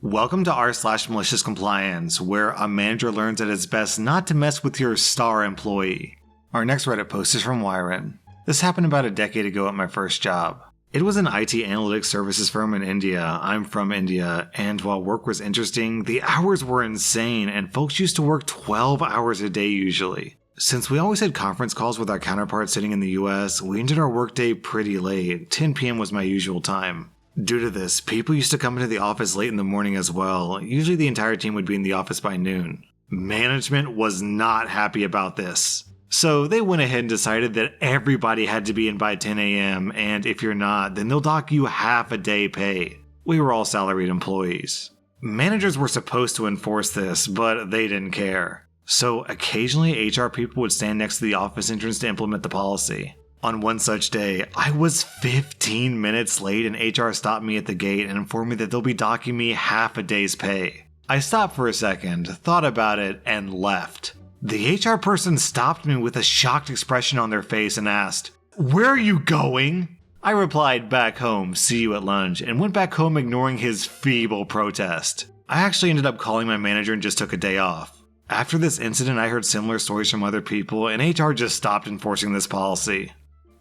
Welcome to r/malicious compliance, where a manager learns that it's best not to mess with your star employee. Our next Reddit post is from Wyron. This happened about a decade ago at my first job. It was an IT analytics services firm in India. I'm from India, and while work was interesting, the hours were insane and folks used to work 12 hours a day usually. Since we always had conference calls with our counterparts sitting in the US, we ended our workday pretty late. 10 p.m. was my usual time. Due to this, people used to come into the office late in the morning as well. Usually the entire team would be in the office by noon. Management was not happy about this. So they went ahead and decided that everybody had to be in by 10 a.m. and if you're not, then they'll dock you half a day pay. We were all salaried employees. Managers were supposed to enforce this, but they didn't care. So occasionally HR people would stand next to the office entrance to implement the policy. On one such day, I was 15 minutes late and HR stopped me at the gate and informed me that they'll be docking me half a day's pay. I stopped for a second, thought about it, and left. The HR person stopped me with a shocked expression on their face and asked, "Where are you going?" I replied, "Back home, see you at lunch," and went back home ignoring his feeble protest. I actually ended up calling my manager and just took a day off. After this incident, I heard similar stories from other people, and HR just stopped enforcing this policy.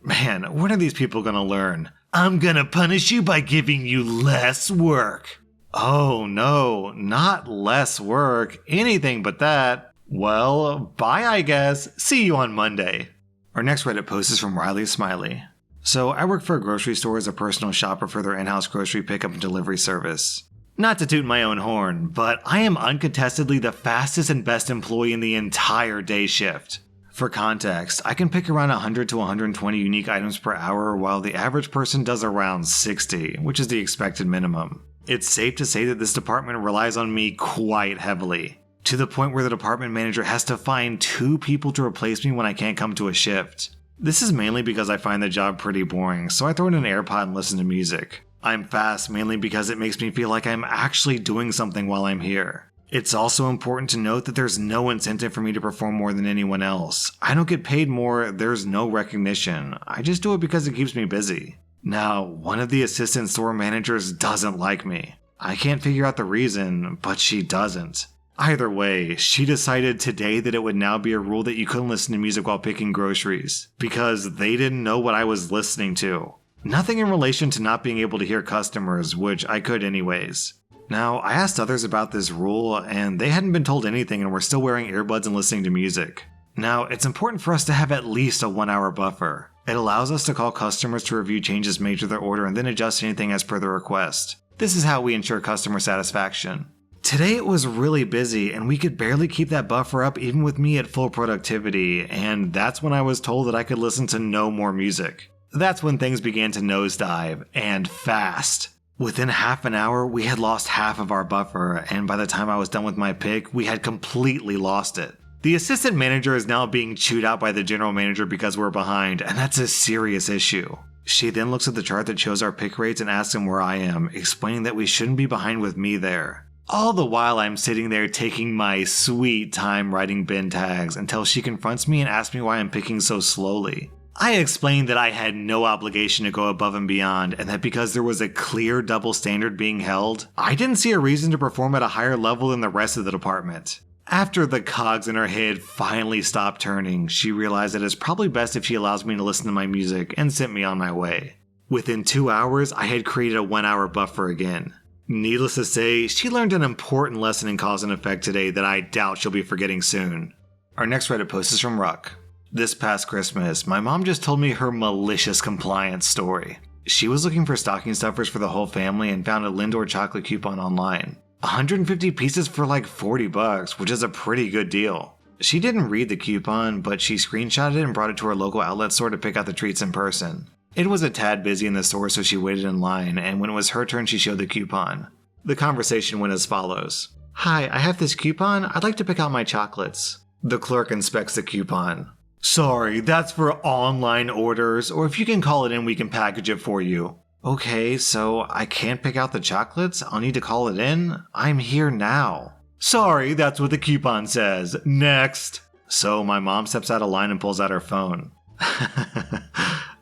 Man, when are these people gonna learn? I'm gonna punish you by giving you less work. Oh no, not less work, anything but that. Well, bye I guess, see you on Monday. Our next Reddit post is from Riley Smiley. So I work for a grocery store as a personal shopper for their in-house grocery pickup and delivery service. Not to toot my own horn, but I am uncontestedly the fastest and best employee in the entire day shift. For context, I can pick around 100 to 120 unique items per hour while the average person does around 60, which is the expected minimum. It's safe to say that this department relies on me quite heavily, to the point where the department manager has to find 2 people to replace me when I can't come to a shift. This is mainly because I find the job pretty boring, so I throw in an AirPod and listen to music. I'm fast mainly because it makes me feel like I'm actually doing something while I'm here. It's also important to note that there's no incentive for me to perform more than anyone else. I don't get paid more, there's no recognition. I just do it because it keeps me busy. Now, one of the assistant store managers doesn't like me. I can't figure out the reason, but she doesn't. Either way, she decided today that it would now be a rule that you couldn't listen to music while picking groceries, because they didn't know what I was listening to. Nothing in relation to not being able to hear customers, which I could anyways. Now, I asked others about this rule, and they hadn't been told anything and were still wearing earbuds and listening to music. Now, it's important for us to have at least a 1-hour buffer. It allows us to call customers to review changes made to their order and then adjust anything as per the request. This is how we ensure customer satisfaction. Today it was really busy, and we could barely keep that buffer up even with me at full productivity, and that's when I was told that I could listen to no more music. That's when things began to nosedive, and fast. Within half an hour, we had lost half of our buffer, and by the time I was done with my pick, we had completely lost it. The assistant manager is now being chewed out by the general manager because we're behind, and that's a serious issue. She then looks at the chart that shows our pick rates and asks him where I am, explaining that we shouldn't be behind with me there. All the while I'm sitting there taking my sweet time writing bin tags until she confronts me and asks me why I'm picking so slowly. I explained that I had no obligation to go above and beyond, and that because there was a clear double standard being held, I didn't see a reason to perform at a higher level than the rest of the department. After the cogs in her head finally stopped turning, she realized that it's probably best if she allows me to listen to my music and sent me on my way. Within 2 hours, I had created a 1-hour buffer again. Needless to say, she learned an important lesson in cause and effect today that I doubt she'll be forgetting soon. Our next Reddit post is from Ruck. This past Christmas, my mom just told me her malicious compliance story. She was looking for stocking stuffers for the whole family and found a Lindor chocolate coupon online. 150 pieces for like $40, which is a pretty good deal. She didn't read the coupon, but she screenshotted it and brought it to her local outlet store to pick out the treats in person. It was a tad busy in the store, so she waited in line, and when it was her turn, she showed the coupon. The conversation went as follows. "Hi, I have this coupon. I'd like to pick out my chocolates." The clerk inspects the coupon. "Sorry, that's for online orders, or if you can call it in, we can package it for you." "Okay, so I can't pick out the chocolates? I'll need to call it in? I'm here now." "Sorry, that's what the coupon says. Next." So my mom steps out of line and pulls out her phone.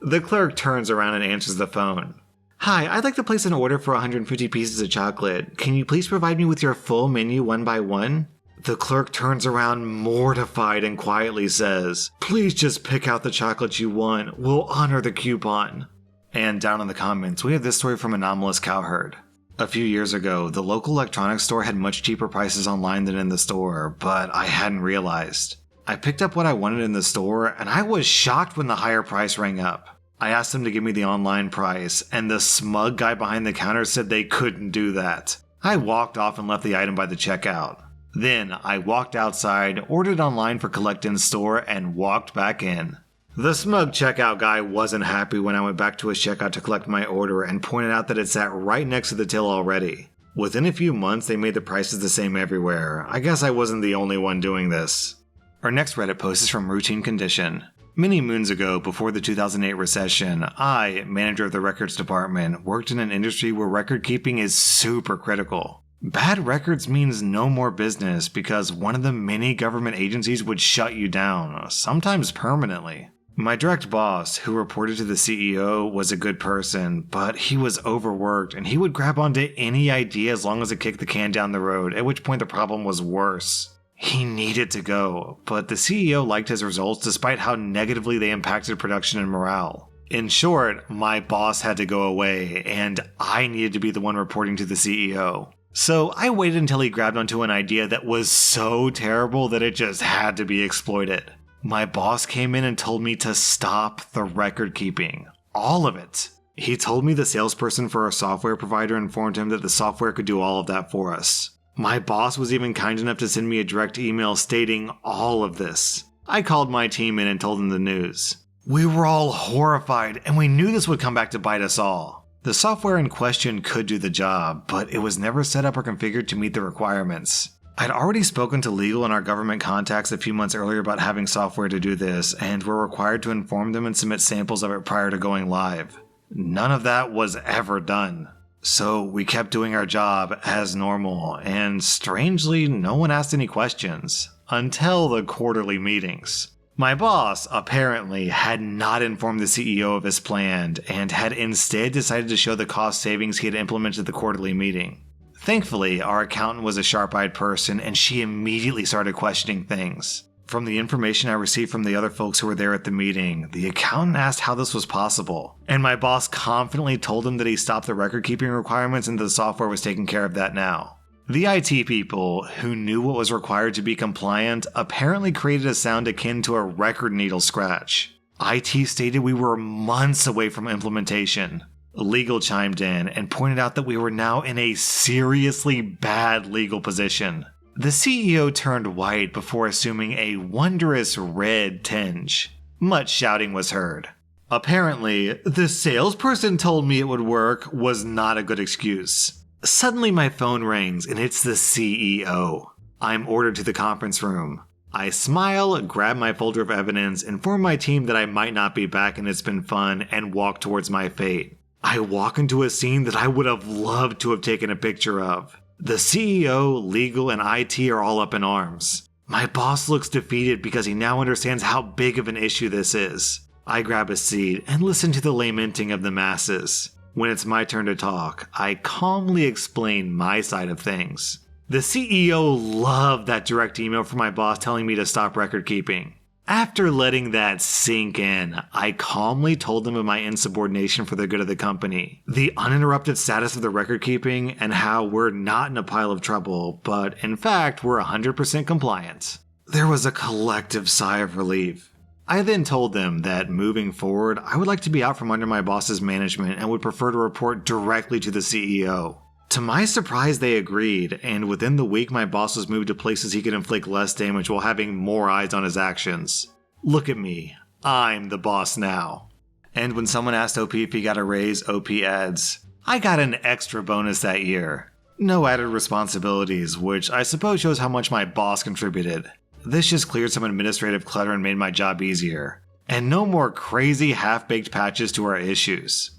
The clerk turns around and answers the phone. Hi, I'd like to place an order for 150 pieces of chocolate. Can you please provide me with your full menu one by one? The clerk turns around mortified and quietly says, "Please just pick out the chocolate you want. We'll honor the coupon." And down in the comments, we have this story from Anomalous Cowherd. A few years ago, the local electronics store had much cheaper prices online than in the store, but I hadn't realized. I picked up what I wanted in the store, and I was shocked when the higher price rang up. I asked them to give me the online price, and the smug guy behind the counter said they couldn't do that. I walked off and left the item by the checkout. Then I walked outside, ordered online for collect in store, and walked back in. The smug checkout guy wasn't happy when I went back to his checkout to collect my order and pointed out that it sat right next to the till already. Within a few months, they made the prices the same everywhere. I guess I wasn't the only one doing this. Our next Reddit post is from Routine Condition. Many moons ago, before the 2008 recession, I, manager of the records department, worked in an industry where record keeping is super critical. Bad records means no more business because one of the many government agencies would shut you down, sometimes permanently. My direct boss, who reported to the CEO, was a good person, but he was overworked and he would grab onto any idea as long as it kicked the can down the road, at which point the problem was worse. He needed to go, but the CEO liked his results despite how negatively they impacted production and morale. In short, my boss had to go away, and I needed to be the one reporting to the CEO. So I waited until he grabbed onto an idea that was so terrible that it just had to be exploited. My boss came in and told me to stop the record keeping. All of it. He told me the salesperson for our software provider informed him that the software could do all of that for us. My boss was even kind enough to send me a direct email stating all of this. I called my team in and told them the news. We were all horrified, and we knew this would come back to bite us all. The software in question could do the job, but it was never set up or configured to meet the requirements. I'd already spoken to legal and our government contacts a few months earlier about having software to do this, and were required to inform them and submit samples of it prior to going live. None of that was ever done. So we kept doing our job as normal, and strangely, no one asked any questions. Until the quarterly meetings. My boss, apparently, had not informed the CEO of his plan, and had instead decided to show the cost savings he had implemented at the quarterly meeting. Thankfully, our accountant was a sharp-eyed person, and she immediately started questioning things. From the information I received from the other folks who were there at the meeting, the accountant asked how this was possible, and my boss confidently told him that he stopped the record-keeping requirements and the software was taking care of that now. The IT people, who knew what was required to be compliant, apparently created a sound akin to a record needle scratch. IT stated we were months away from implementation. Legal chimed in and pointed out that we were now in a seriously bad legal position. The CEO turned white before assuming a wondrous red tinge. Much shouting was heard. Apparently, the salesperson told me it would work was not a good excuse. Suddenly my phone rings and it's the CEO. I'm ordered to the conference room. I smile, grab my folder of evidence, inform my team that I might not be back and it's been fun, and walk towards my fate. I walk into a scene that I would have loved to have taken a picture of. The CEO, legal, and IT are all up in arms. My boss looks defeated because he now understands how big of an issue this is. I grab a seat and listen to the lamenting of the masses. When it's my turn to talk, I calmly explain my side of things. The CEO loved that direct email from my boss telling me to stop record keeping. After letting that sink in, I calmly told them of my insubordination for the good of the company, the uninterrupted status of the record keeping, and how we're not in a pile of trouble, but in fact we're 100% compliant. There was a collective sigh of relief. I then told them that moving forward, I would like to be out from under my boss's management and would prefer to report directly to the CEO. To my surprise, they agreed, and within the week my boss was moved to places he could inflict less damage while having more eyes on his actions. Look at me. I'm the boss now. And when someone asked OP if he got a raise, OP adds, I got an extra bonus that year. No added responsibilities, which I suppose shows how much my boss contributed. This just cleared some administrative clutter and made my job easier. And no more crazy half-baked patches to our issues.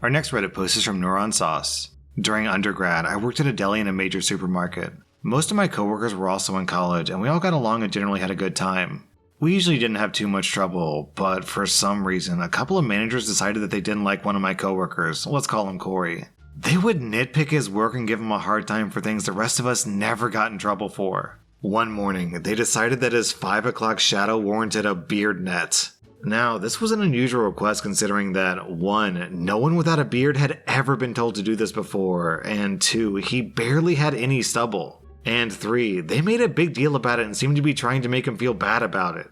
Our next Reddit post is from Neuron Sauce. During undergrad, I worked at a deli in a major supermarket. Most of my coworkers were also in college, and we all got along and generally had a good time. We usually didn't have too much trouble, but for some reason, a couple of managers decided that they didn't like one of my coworkers. Let's call him Corey. They would nitpick his work and give him a hard time for things the rest of us never got in trouble for. One morning, they decided that his 5 o'clock shadow warranted a beard net. Now, this was an unusual request considering that 1. No one without a beard had ever been told to do this before, and 2. He barely had any stubble. And 3. They made a big deal about it and seemed to be trying to make him feel bad about it.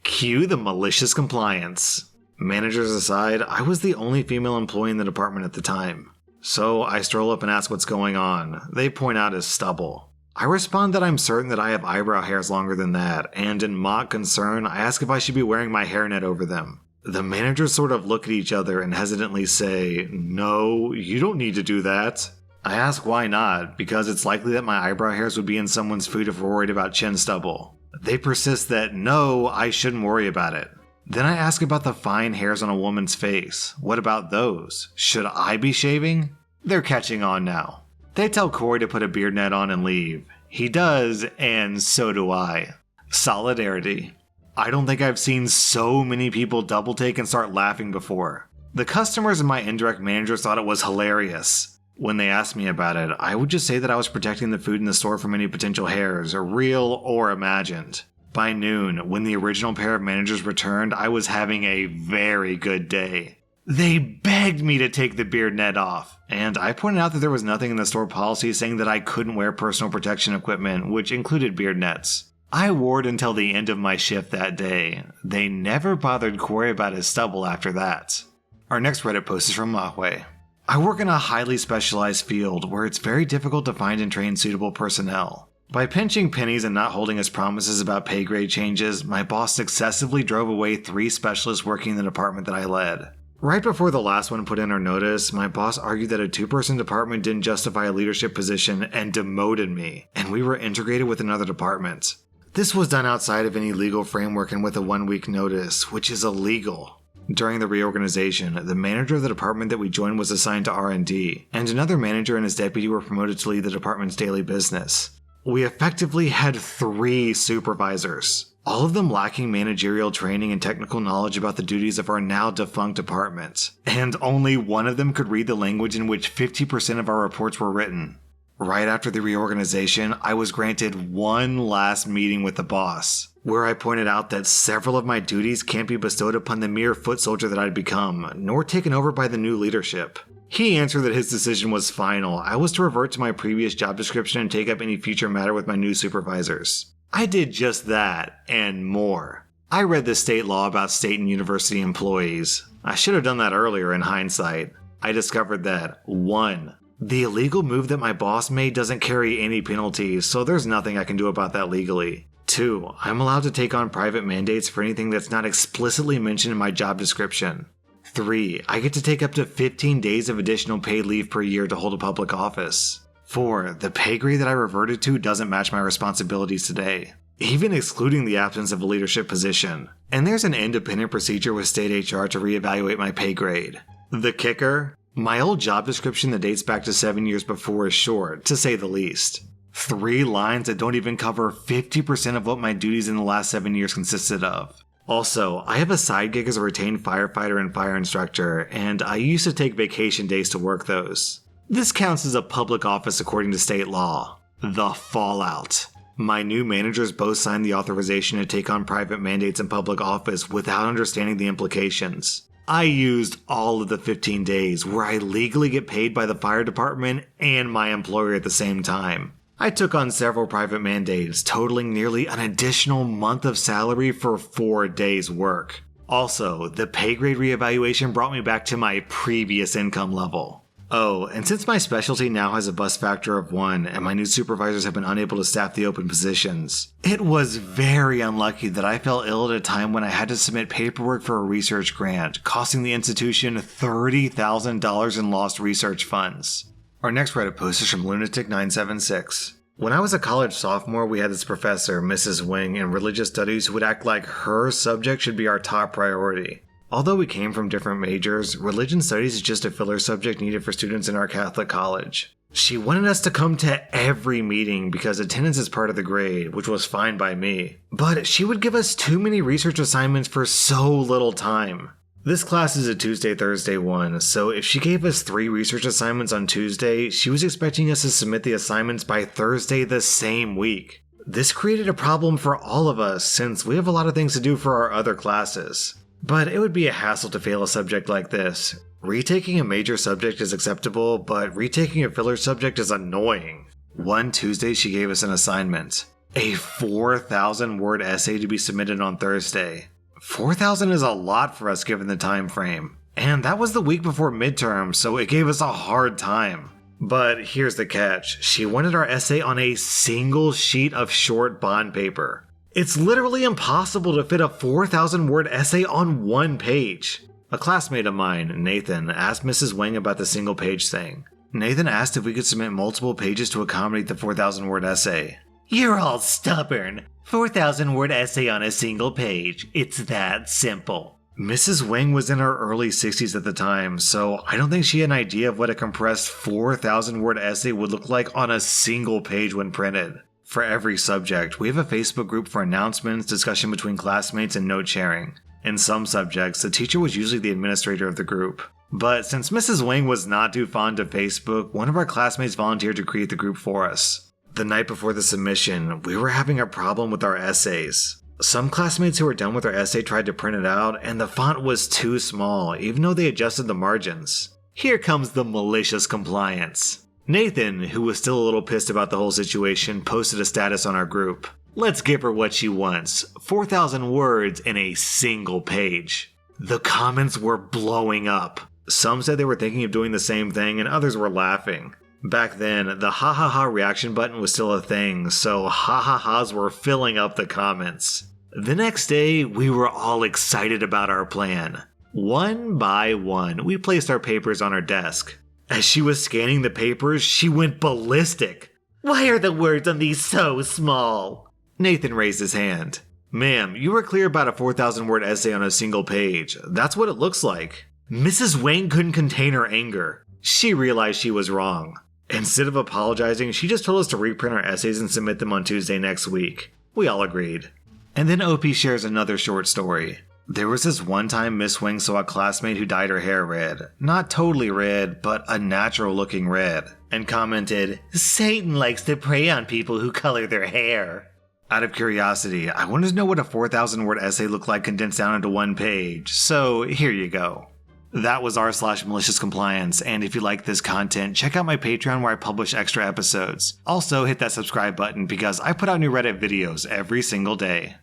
Cue the malicious compliance. Managers aside, I was the only female employee in the department at the time. So I stroll up and ask what's going on. They point out his stubble. I respond that I'm certain that I have eyebrow hairs longer than that, and in mock concern, I ask if I should be wearing my hairnet over them. The managers sort of look at each other and hesitantly say, "No, you don't need to do that." I ask why not, because it's likely that my eyebrow hairs would be in someone's food if we're worried about chin stubble. They persist that no, I shouldn't worry about it. Then I ask about the fine hairs on a woman's face. What about those? Should I be shaving? They're catching on now. They tell Corey to put a beard net on and leave. He does, and so do I. Solidarity. I don't think I've seen so many people double take and start laughing before. The customers and my indirect managers thought it was hilarious. When they asked me about it, I would just say that I was protecting the food in the store from any potential hairs, real or imagined. By noon, when the original pair of managers returned, I was having a very good day. They begged me to take the beard net off, and I pointed out that there was nothing in the store policy saying that I couldn't wear personal protection equipment, which included beard nets. I wore it until the end of my shift that day. They never bothered Corey about his stubble after that. Our next Reddit post is from Mahwei. I work in a highly specialized field where it's very difficult to find and train suitable personnel. By pinching pennies and not holding his promises about pay grade changes, my boss successively drove away 3 specialists working in the department that I led. Right before the last one put in our notice, my boss argued that a 2-person department didn't justify a leadership position and demoted me, and we were integrated with another department. This was done outside of any legal framework and with a 1-week notice, which is illegal. During the reorganization, the manager of the department that we joined was assigned to R&D, and another manager and his deputy were promoted to lead the department's daily business. We effectively had 3 supervisors, all of them lacking managerial training and technical knowledge about the duties of our now defunct department, and only one of them could read the language in which 50% of our reports were written. Right after the reorganization, I was granted one last meeting with the boss, where I pointed out that several of my duties can't be bestowed upon the mere foot soldier that I'd become, nor taken over by the new leadership. He answered that his decision was final. I was to revert to my previous job description and take up any future matter with my new supervisors. I did just that, and more. I read the state law about state and university employees. I should have done that earlier in hindsight. I discovered that 1. The illegal move that my boss made doesn't carry any penalties, so there's nothing I can do about that legally. 2. I'm allowed to take on private mandates for anything that's not explicitly mentioned in my job description. 3. I get to take up to 15 days of additional paid leave per year to hold a public office. 4. The pay grade that I reverted to doesn't match my responsibilities today, even excluding the absence of a leadership position. And there's an independent procedure with state HR to reevaluate my pay grade. The kicker? My old job description that dates back to 7 years before is short, to say the least. 3 lines that don't even cover 50% of what my duties in the last 7 years consisted of. Also, I have a side gig as a retained firefighter and fire instructor, and I used to take vacation days to work those. This counts as a public office according to state law. The fallout. My new managers both signed the authorization to take on private mandates in public office without understanding the implications. I used all of the 15 days where I legally get paid by the fire department and my employer at the same time. I took on several private mandates, totaling nearly an additional month of salary for 4 days' work. Also, the pay grade reevaluation brought me back to my previous income level. Oh, and since my specialty now has a bust factor of 1 and my new supervisors have been unable to staff the open positions, it was very unlucky that I fell ill at a time when I had to submit paperwork for a research grant, costing the institution $30,000 in lost research funds. Our next Reddit post is from Lunatic976. When I was a college sophomore, we had this professor, Mrs. Wing, in religious studies who would act like her subject should be our top priority. Although we came from different majors, religion studies is just a filler subject needed for students in our Catholic college. She wanted us to come to every meeting because attendance is part of the grade, which was fine by me. But she would give us too many research assignments for so little time. This class is a Tuesday-Thursday one, so if she gave us 3 research assignments on Tuesday, she was expecting us to submit the assignments by Thursday the same week. This created a problem for all of us since we have a lot of things to do for our other classes. But it would be a hassle to fail a subject like this. Retaking a major subject is acceptable, but retaking a filler subject is annoying. One Tuesday she gave us an assignment. A 4,000-word essay to be submitted on Thursday. 4,000 is a lot for us given the time frame. And that was the week before midterm, so it gave us a hard time. But here's the catch. She wanted our essay on a single sheet of short bond paper. It's literally impossible to fit a 4,000-word essay on one page. A classmate of mine, Nathan, asked Mrs. Wang about the single page thing. Nathan asked if we could submit multiple pages to accommodate the 4,000-word essay. "You're all stubborn. 4,000-word essay on a single page. It's that simple." Mrs. Wang was in her early 60s at the time, so I don't think she had an idea of what a compressed 4,000-word essay would look like on a single page when printed. For every subject, we have a Facebook group for announcements, discussion between classmates, and note sharing. In some subjects, the teacher was usually the administrator of the group. But since Mrs. Wang was not too fond of Facebook, one of our classmates volunteered to create the group for us. The night before the submission, we were having a problem with our essays. Some classmates who were done with their essay tried to print it out, and the font was too small, even though they adjusted the margins. Here comes the malicious compliance. Nathan, who was still a little pissed about the whole situation, posted a status on our group. "Let's give her what she wants. 4,000 words in a single page." The comments were blowing up. Some said they were thinking of doing the same thing, and others were laughing. Back then, the ha ha ha reaction button was still a thing, so ha ha ha's were filling up the comments. The next day, we were all excited about our plan. One by one, we placed our papers on her desk. As she was scanning the papers, she went ballistic. "Why are the words on these so small?" Nathan raised his hand. "Ma'am, you were clear about a 4,000-word essay on a single page. That's what it looks like." Mrs. Wang couldn't contain her anger. She realized she was wrong. Instead of apologizing, she just told us to reprint our essays and submit them on Tuesday next week. We all agreed. And then OP shares another short story. There was this one time Miss Wang saw a classmate who dyed her hair red. Not totally red, but a natural looking red. And commented, "Satan likes to prey on people who color their hair." Out of curiosity, I wanted to know what a 4,000-word essay looked like condensed down into one page, so here you go. That was r/maliciouscompliance, and if you like this content, check out my Patreon where I publish extra episodes. Also, hit that subscribe button because I put out new Reddit videos every single day.